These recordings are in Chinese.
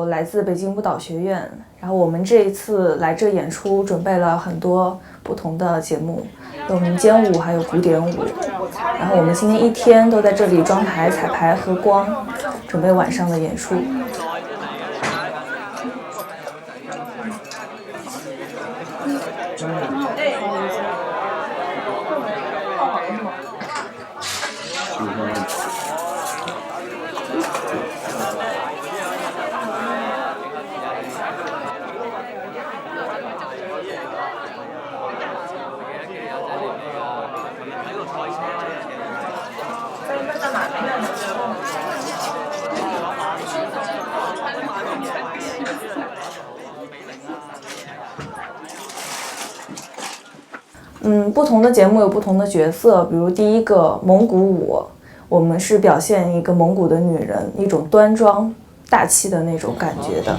来自北京舞蹈学院，然后我们这一次来这演出，准备了很多不同的节目，有民间舞，还有古典舞。然后我们今天一天都在这里装台、彩排、和光，准备晚上的演出。不同的节目有不同的角色，比如第一个蒙古舞，我们是表现一个蒙古的女人，一种端庄大气的那种感觉的。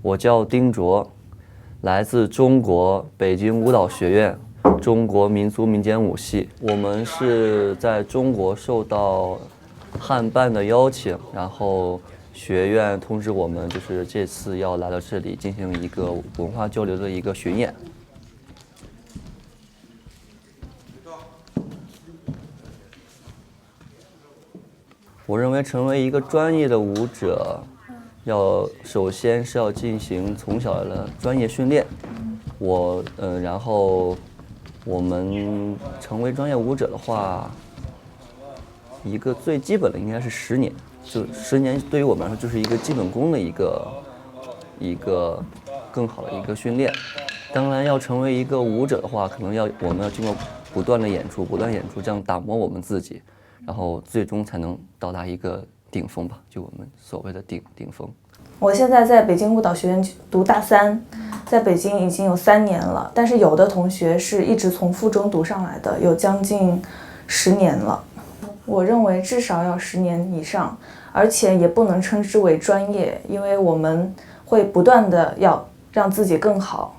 我叫丁卓，来自中国北京舞蹈学院中国民族民间舞系。我们是在中国受到汉办的邀请，然后学院通知我们，就是这次要来到这里进行一个文化交流的一个巡演。我认为成为一个专业的舞者，首先是要进行从小的专业训练。然后我们成为专业舞者的话，一个最基本的应该是10年，就10年对于我们来说就是一个基本功的一个更好的一个训练。当然，要成为一个舞者的话，可能我们要经过不断的演出，这样打磨我们自己。然后最终才能到达一个顶峰吧，就我们所谓的顶峰。我现在在北京舞蹈学院读大3，在北京已经有3年了，但是有的同学是一直从附中读上来的，有将近10年了。我认为至少要10年以上，而且也不能称之为专业，因为我们会不断的要让自己更好，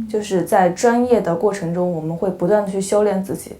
就是在专业的过程中，我们会不断的去修炼自己。